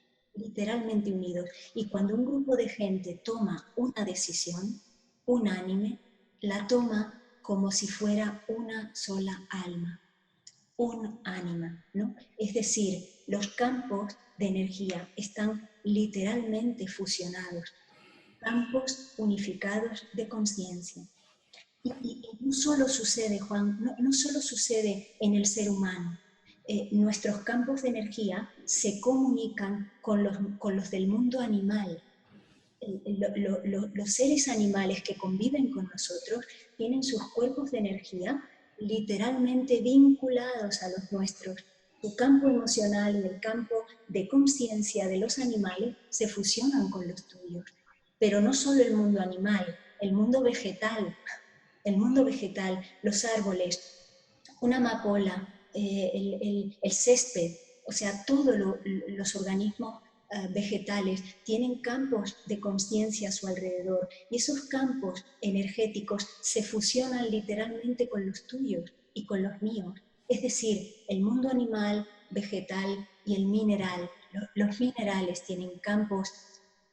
Y cuando un grupo de gente toma una decisión unánime, la toma como si fuera una sola alma, un ánima, ¿no? Es decir, los campos de energía están literalmente fusionados, campos unificados de conciencia. Y no solo sucede, Juan, no solo sucede en el ser humano. Nuestros campos de energía se comunican con los del mundo animal. Los seres animales que conviven con nosotros tienen sus cuerpos de energía literalmente vinculados a los nuestros. Tu campo emocional y el campo de conciencia de los animales se fusionan con los tuyos. Pero no solo el mundo animal, el mundo vegetal, los árboles, una amapola, el césped, o sea, todos los organismos vegetales tienen campos de conciencia a su alrededor y esos campos energéticos se fusionan literalmente con los tuyos y con los míos. Es decir, el mundo animal, vegetal y el mineral. Los minerales tienen campos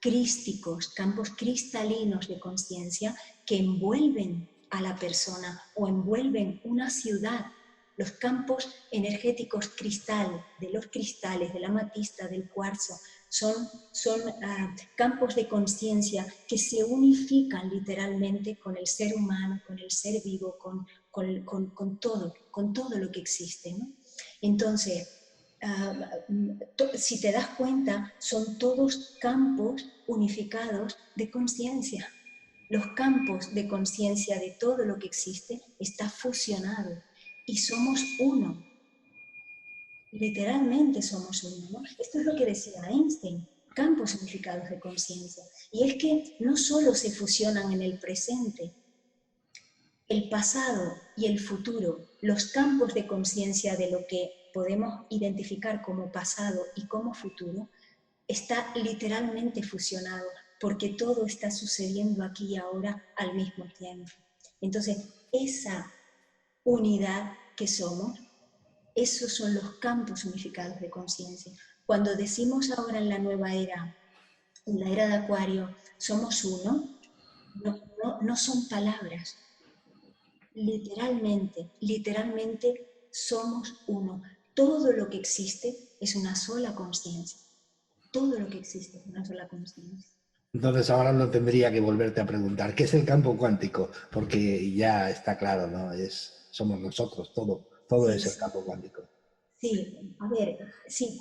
crísticos, campos cristalinos de conciencia que envuelven a la persona o envuelven una ciudad. Los campos energéticos cristal, de los cristales, de la amatista, del cuarzo, son campos de conciencia que se unifican literalmente con el ser humano, con el ser vivo, con todo lo que existe, ¿no? Entonces, si te das cuenta, son todos campos unificados de conciencia. Los campos de conciencia de todo lo que existe está fusionado y somos uno. Literalmente somos uno, ¿no? Esto es lo que decía Einstein, campos unificados de conciencia. Y es que no solo se fusionan en el presente, el pasado y el futuro, los campos de conciencia de lo que podemos identificar como pasado y como futuro, está literalmente fusionado, porque todo está sucediendo aquí y ahora al mismo tiempo. Entonces, esa unidad que somos, esos son los campos unificados de conciencia. Cuando decimos ahora en la nueva era, en la era de Acuario, somos uno, no son palabras. Literalmente somos uno. Todo lo que existe es una sola conciencia. Todo lo que existe es una sola conciencia. Entonces ahora no tendría que volverte a preguntar, ¿qué es el campo cuántico? Porque ya está claro, ¿no? Somos nosotros, todo Sí, es el sí. campo cuántico. Sí, a ver, sí,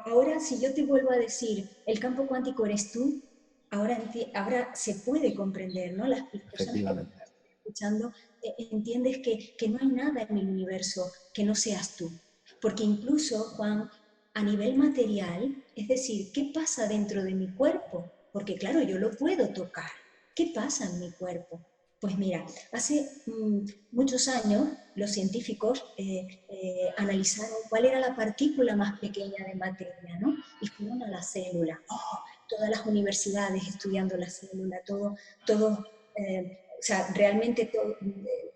ahora si yo te vuelvo a decir, el campo cuántico eres tú, ahora se puede comprender, ¿no? Las personas que Efectivamente. están escuchando, entiendes que no hay nada en el universo que no seas tú. Porque incluso, Juan, a nivel material, es decir, ¿qué pasa dentro de mi cuerpo? Porque claro, yo lo puedo tocar. ¿Qué pasa en mi cuerpo? Pues mira, hace muchos años los científicos analizaron cuál era la partícula más pequeña de materia, ¿no? Y fueron a la célula. Oh, todas las universidades estudiando la célula, o sea, realmente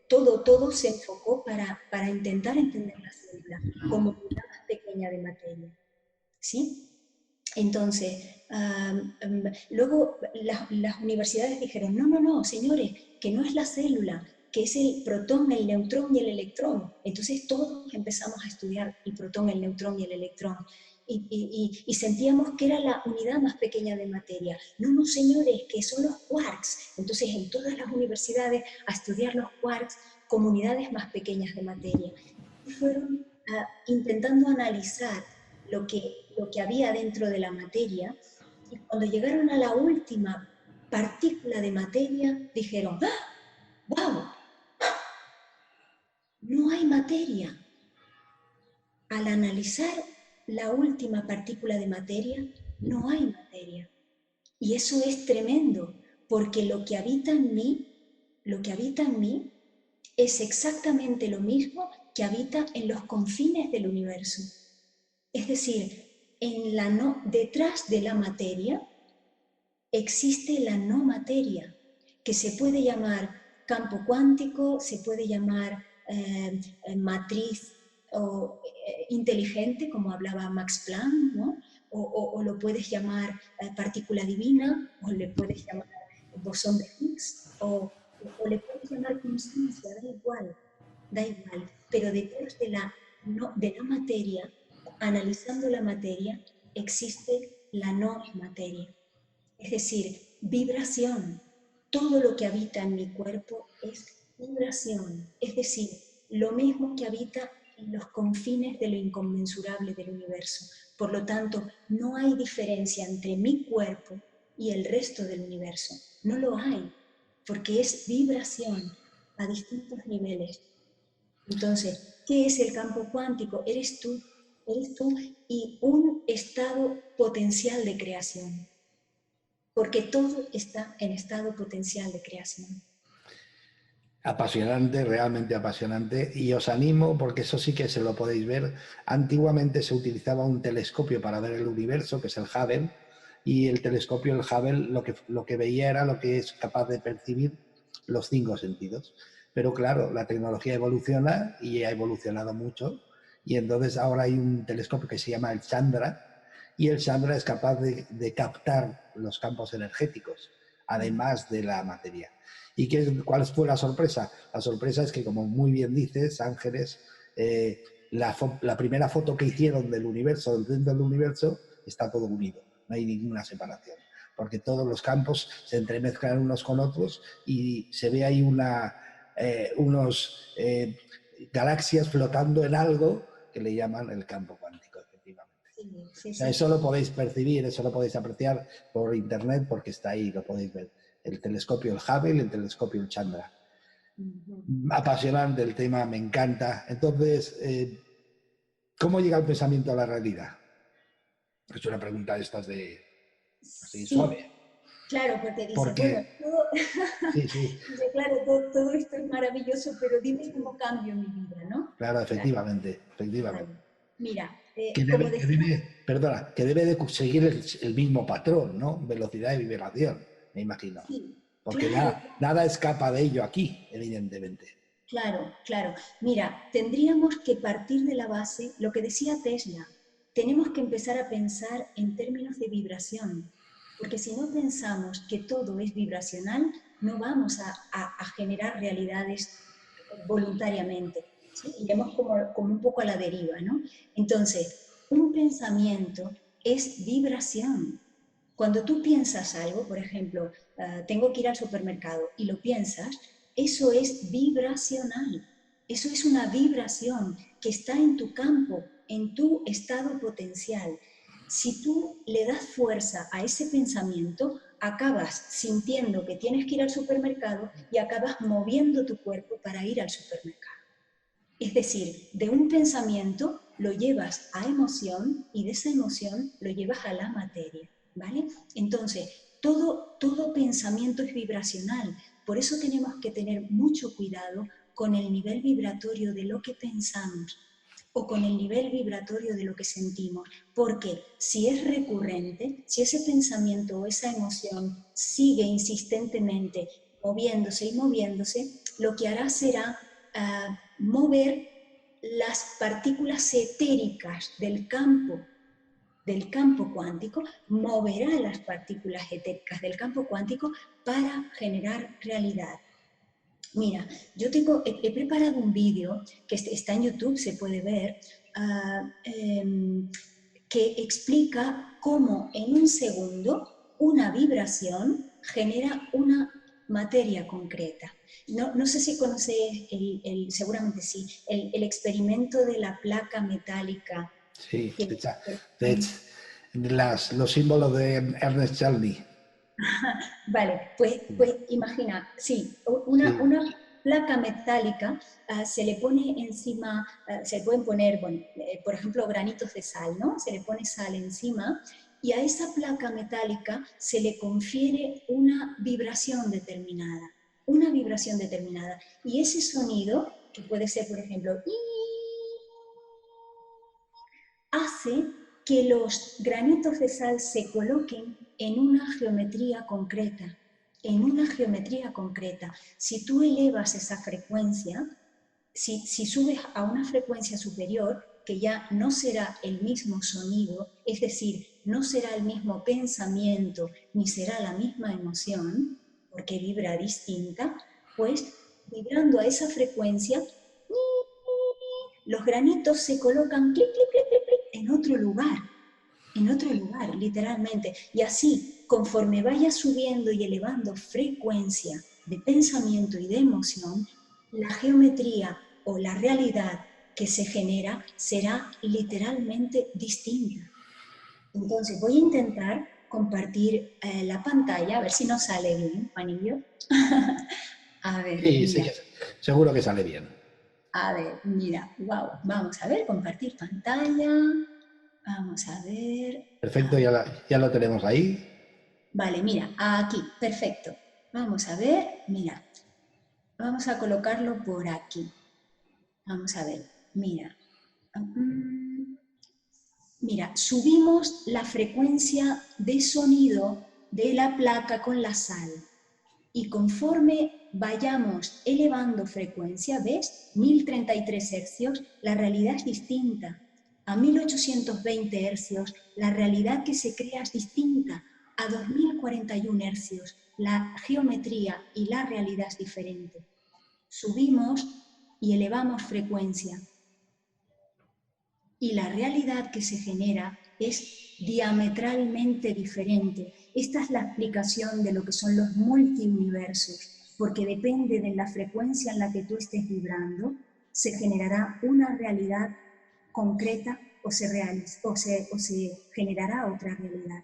todo se enfocó para intentar entender la célula como unidad más pequeña de materia, ¿sí? Entonces, luego las universidades dijeron, no, señores, que no es la célula, que es el protón, el neutrón y el electrón. Entonces todos empezamos a estudiar el protón, el neutrón y el electrón. Y sentíamos que era la unidad más pequeña de materia. No, señores, que son los quarks. Entonces en todas las universidades a estudiar los quarks como unidades más pequeñas de materia. Y fueron intentando analizar lo que había dentro de la materia, y cuando llegaron a la última partícula de materia, dijeron, ¡wow! No hay materia. Al analizar la última partícula de materia, no hay materia. Y eso es tremendo, porque lo que habita en mí es exactamente lo mismo que habita en los confines del universo. Es decir, detrás de la materia existe la no materia, que se puede llamar campo cuántico, se puede llamar matriz inteligente, como hablaba Max Planck, ¿no? O lo puedes llamar partícula divina, o le puedes llamar bosón de Higgs, o le puedes llamar conciencia, da igual, pero detrás de la materia, analizando la materia, existe la no materia. Es decir, vibración. Todo lo que habita en mi cuerpo es vibración. Es decir, lo mismo que habita en los confines de lo inconmensurable del universo. Por lo tanto, no hay diferencia entre mi cuerpo y el resto del universo. No lo hay, porque es vibración a distintos niveles. Entonces, ¿qué es el campo cuántico? Eres tú y un estado potencial de creación, porque todo está en estado potencial de creación. Apasionante, realmente apasionante, y os animo, porque eso sí que se lo podéis ver. Antiguamente se utilizaba un telescopio para ver el universo, que es el Hubble, y el telescopio, el Hubble, lo que veía era lo que es capaz de percibir los 5 sentidos. Pero claro, la tecnología evoluciona y ha evolucionado mucho, y entonces ahora hay un telescopio que se llama el Chandra, y el Chandra es capaz de captar los campos energéticos, además de la materia. ¿Y cuál fue la sorpresa? La sorpresa es que, como muy bien dices, Ángeles, la primera foto que hicieron del universo, dentro del universo, está todo unido, no hay ninguna separación, porque todos los campos se entremezclan unos con otros y se ve ahí unos galaxias flotando en algo que le llaman el campo cuántico, efectivamente. Sí, sí, O sea, sí. eso lo podéis percibir, eso lo podéis apreciar por internet porque está ahí, lo podéis ver. El telescopio el Hubble, el telescopio el Chandra. Apasionante el tema, me encanta. Entonces, ¿cómo llega el pensamiento a la realidad? Es una pregunta de estas de así Sí, suave. claro, porque dice, Porque, bueno, todo, sí, sí, dice, claro, todo esto es maravilloso, pero dime cómo cambio mi vida, ¿no? claro, Claro, efectivamente, efectivamente. vale. Mira, Que como debe, que decía, debe, perdona, que debe de seguir el mismo patrón, ¿no? Velocidad y vibración, me imagino. sí, Porque claro, nada escapa de ello aquí, evidentemente. claro, claro. Mira, tendríamos que partir de la base, lo que decía Tesla, tenemos que empezar a pensar en términos de vibración, porque si no pensamos que todo es vibracional, no vamos a generar realidades voluntariamente, ¿sí? Iremos como un poco a la deriva, ¿no? Entonces, un pensamiento es vibración. Cuando tú piensas algo, por ejemplo, tengo que ir al supermercado y lo piensas, eso es vibracional. Eso es una vibración que está en tu campo, en tu estado potencial. Si tú le das fuerza a ese pensamiento, acabas sintiendo que tienes que ir al supermercado y acabas moviendo tu cuerpo para ir al supermercado. Es decir, de un pensamiento lo llevas a emoción y de esa emoción lo llevas a la materia, ¿vale? Entonces, todo pensamiento es vibracional, por eso tenemos que tener mucho cuidado con el nivel vibratorio de lo que pensamos o con el nivel vibratorio de lo que sentimos, porque si es recurrente, si ese pensamiento o esa emoción sigue insistentemente moviéndose y moviéndose, lo que hará será mover las partículas etéricas del campo cuántico, moverá las partículas etéricas del campo cuántico para generar realidad. Mira, yo he preparado un vídeo que está en YouTube, se puede ver, que explica cómo en un segundo una vibración genera una materia concreta. No sé si conoces, seguramente sí, el experimento de la placa metálica. Sí, Que, los símbolos de Ernest Charlie. Vale, pues imagina, sí, Sí, una placa metálica se le pone encima, se le pueden poner, bueno, por ejemplo, granitos de sal, ¿no? Se le pone sal encima y a esa placa metálica se le confiere una vibración determinada, una vibración determinada. Y ese sonido, que puede ser, por ejemplo, hace que los granitos de sal se coloquen en una geometría concreta, en una geometría concreta. Si tú elevas esa frecuencia, si subes a una frecuencia superior, que ya no será el mismo sonido, es decir, no será el mismo pensamiento, ni será la misma emoción, porque vibra distinta, pues vibrando a esa frecuencia, los granitos se colocan clic, clic, clic, clic, clic, en otro lugar, literalmente. Y así, conforme vaya subiendo y elevando frecuencia de pensamiento y de emoción, la geometría o la realidad que se genera será literalmente distinta. Entonces voy a intentar compartir la pantalla, a ver si nos sale bien, Juanillo. A ver, sí, sí, mira. seguro que sale bien. A ver, mira, wow. Vamos a ver, compartir pantalla. Vamos a ver. Perfecto, ya lo tenemos ahí. Vale, mira, aquí, perfecto. Vamos a ver, mira. Vamos a colocarlo por aquí. Vamos a ver, mira. Mira, subimos la frecuencia de sonido de la placa con la sal. Y conforme vayamos elevando frecuencia, ¿ves? 1033 hercios, la realidad es distinta. A 1820 hercios, la realidad que se crea es distinta. A 2041 hercios, la geometría y la realidad es diferente. Subimos y elevamos frecuencia. Y la realidad que se genera es diametralmente diferente. Esta es la explicación de lo que son los multiuniversos, porque depende de la frecuencia en la que tú estés vibrando, se generará una realidad concreta o se generará otra realidad.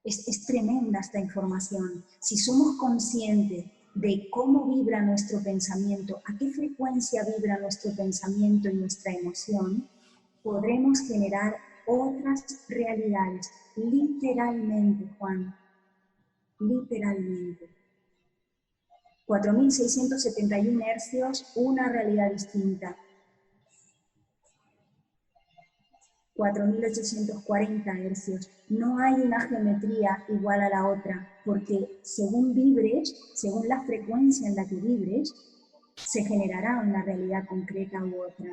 Es tremenda esta información. Si somos conscientes de cómo vibra nuestro pensamiento, a qué frecuencia vibra nuestro pensamiento y nuestra emoción, podremos generar otras realidades, literalmente, Juan, literalmente. 4.671 hercios, una realidad distinta. 4.840 hercios. No hay una geometría igual a la otra, porque según vibres, según la frecuencia en la que vibres, se generará una realidad concreta u otra.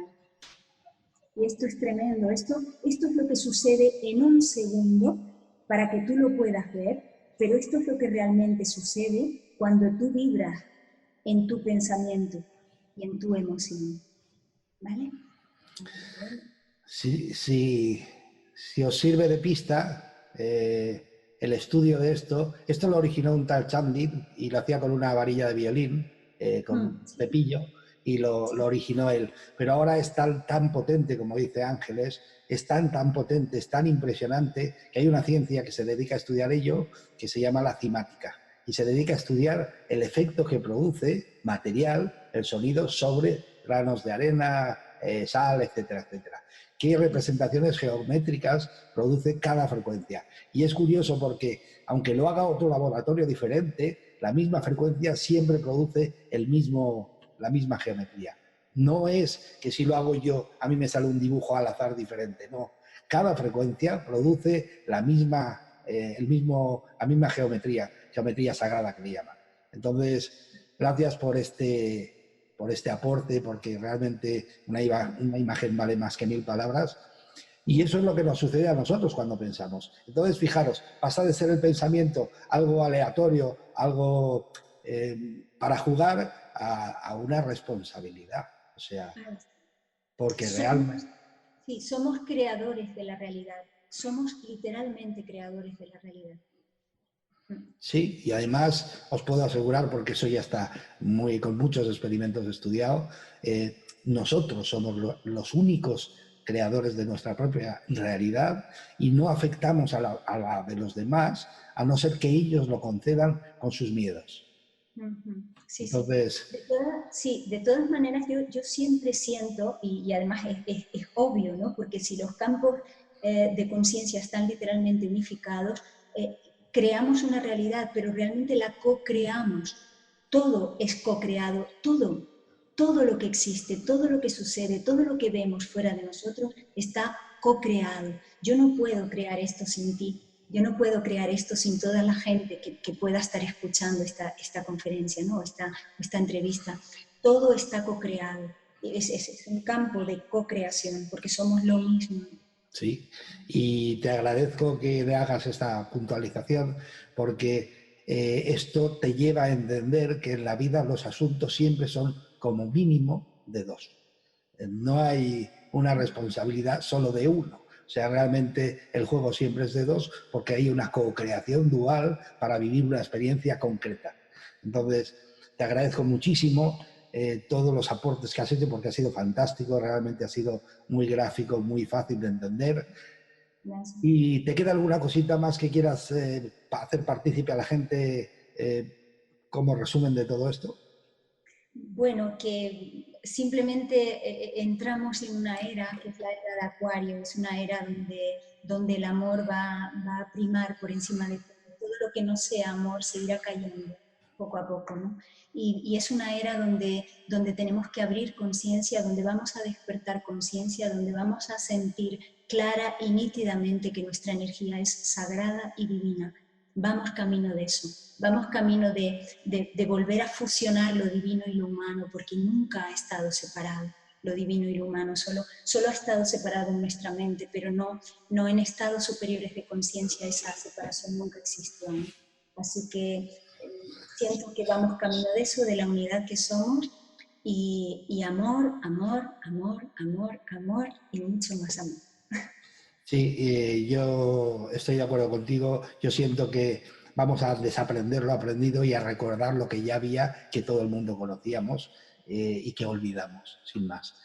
Y esto es tremendo. Esto es lo que sucede en un segundo para que tú lo puedas ver, pero esto es lo que realmente sucede cuando tú vibras en tu pensamiento y en tu emoción. ¿Vale? Si os sirve de pista, el estudio de esto lo originó un tal Chandin y lo hacía con una varilla de violín, con un cepillo, y lo originó él. Pero ahora es tan potente, como dice Ángeles, es tan potente, es tan impresionante, que hay una ciencia que se dedica a estudiar ello, que se llama la cimática, y se dedica a estudiar el efecto que produce material, el sonido, sobre granos de arena, sal, etcétera, etcétera. Qué representaciones geométricas produce cada frecuencia. Y es curioso porque, aunque lo haga otro laboratorio diferente, la misma frecuencia siempre produce la misma geometría. No es que si lo hago yo, a mí me sale un dibujo al azar diferente, no. Cada frecuencia produce la misma geometría sagrada que le llaman. Entonces, gracias por este aporte, porque realmente una imagen vale más que 1000 palabras. Y eso es lo que nos sucede a nosotros cuando pensamos. Entonces, fijaros, pasa de ser el pensamiento algo aleatorio, algo para jugar, a una responsabilidad. O sea, porque realmente... Sí, somos creadores de la realidad. Somos literalmente creadores de la realidad. Sí, y además os puedo asegurar, porque eso ya está con muchos experimentos estudiado, nosotros somos los únicos creadores de nuestra propia realidad y no afectamos a la de los demás, a no ser que ellos lo concedan con sus miedos. Sí, entonces... De todas maneras yo siempre siento, y además es obvio, ¿no? Porque si los campos de conciencia están literalmente unificados, creamos una realidad, pero realmente la co-creamos. Todo es co-creado, todo lo que existe, todo lo que sucede, todo lo que vemos fuera de nosotros está co-creado. Yo no puedo crear esto sin ti, yo no puedo crear esto sin toda la gente que pueda estar escuchando esta conferencia, ¿no? esta entrevista. Todo está co-creado, es un campo de co-creación, porque somos lo mismo. Sí, y te agradezco que me hagas esta puntualización, porque esto te lleva a entender que en la vida los asuntos siempre son como mínimo de dos. No hay una responsabilidad solo de uno. O sea, realmente el juego siempre es de dos, porque hay una co-creación dual para vivir una experiencia concreta. Entonces, te agradezco muchísimo todos los aportes que has hecho, porque ha sido fantástico, realmente ha sido muy gráfico, muy fácil de entender. Gracias. ¿Y te queda alguna cosita más que quieras hacer partícipe a la gente como resumen de todo esto? Bueno, que simplemente entramos en una era que es la era de Acuario, es una era donde el amor va a primar por encima de todo. Todo lo que no sea amor se irá cayendo poco a poco, ¿no? Y es una era donde tenemos que abrir conciencia, donde vamos a despertar conciencia, donde vamos a sentir clara y nítidamente que nuestra energía es sagrada y divina. Vamos camino de eso, vamos camino de volver a fusionar lo divino y lo humano, porque nunca ha estado separado lo divino y lo humano, solo ha estado separado en nuestra mente, pero no en estados superiores de conciencia. Esa separación nunca existió, ¿no? Así que siento que vamos camino de eso, de la unidad que somos, y amor, amor, amor, amor, amor y mucho más amor. Sí, yo estoy de acuerdo contigo. Yo siento que vamos a desaprender lo aprendido y a recordar lo que ya había, que todo el mundo conocíamos y que olvidamos, sin más.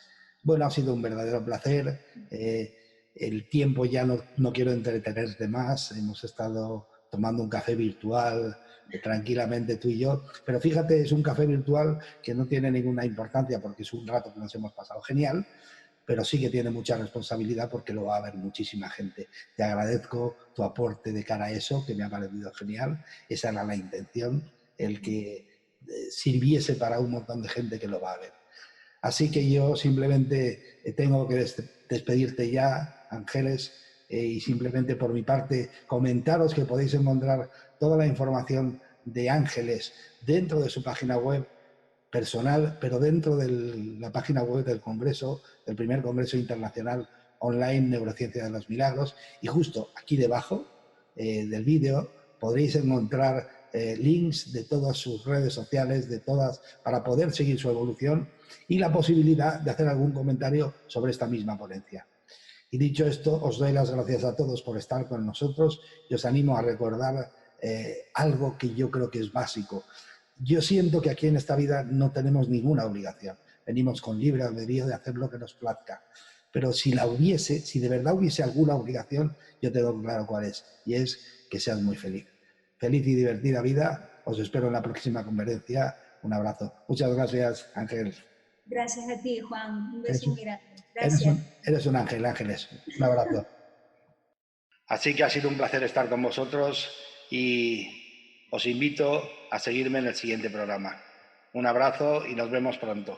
Bueno, ha sido un verdadero placer. El tiempo ya no quiero entretenerte más. Hemos estado tomando un café virtual tranquilamente tú y yo. Pero fíjate, es un café virtual que no tiene ninguna importancia porque es un rato que nos hemos pasado genial, pero sí que tiene mucha responsabilidad porque lo va a ver muchísima gente. Te agradezco tu aporte de cara a eso, que me ha parecido genial. Esa era la intención, el que sirviese para un montón de gente que lo va a ver. Así que yo simplemente tengo que despedirte ya, Ángeles, y simplemente por mi parte comentaros que podéis encontrar toda la información de Ángeles dentro de su página web personal, pero dentro de la página web del Congreso, del primer Congreso Internacional Online Neurociencia de los Milagros, y justo aquí debajo del vídeo podréis encontrar links de todas sus redes sociales, para poder seguir su evolución y la posibilidad de hacer algún comentario sobre esta misma ponencia. Y dicho esto, os doy las gracias a todos por estar con nosotros y os animo a recordar algo que yo creo que es básico. Yo siento que aquí en esta vida no tenemos ninguna obligación. Venimos con libre albedrío de hacer lo que nos plazca. Pero si de verdad hubiese alguna obligación, yo tengo claro cuál es. Y es que seas muy feliz. Feliz y divertida vida. Os espero en la próxima conferencia. Un abrazo. Muchas gracias, Ángel. Gracias a ti, Juan. Un beso muy grande. Gracias. Eres un ángel, Ángeles. Un abrazo. Así que ha sido un placer estar con vosotros y os invito a seguirme en el siguiente programa. Un abrazo y nos vemos pronto.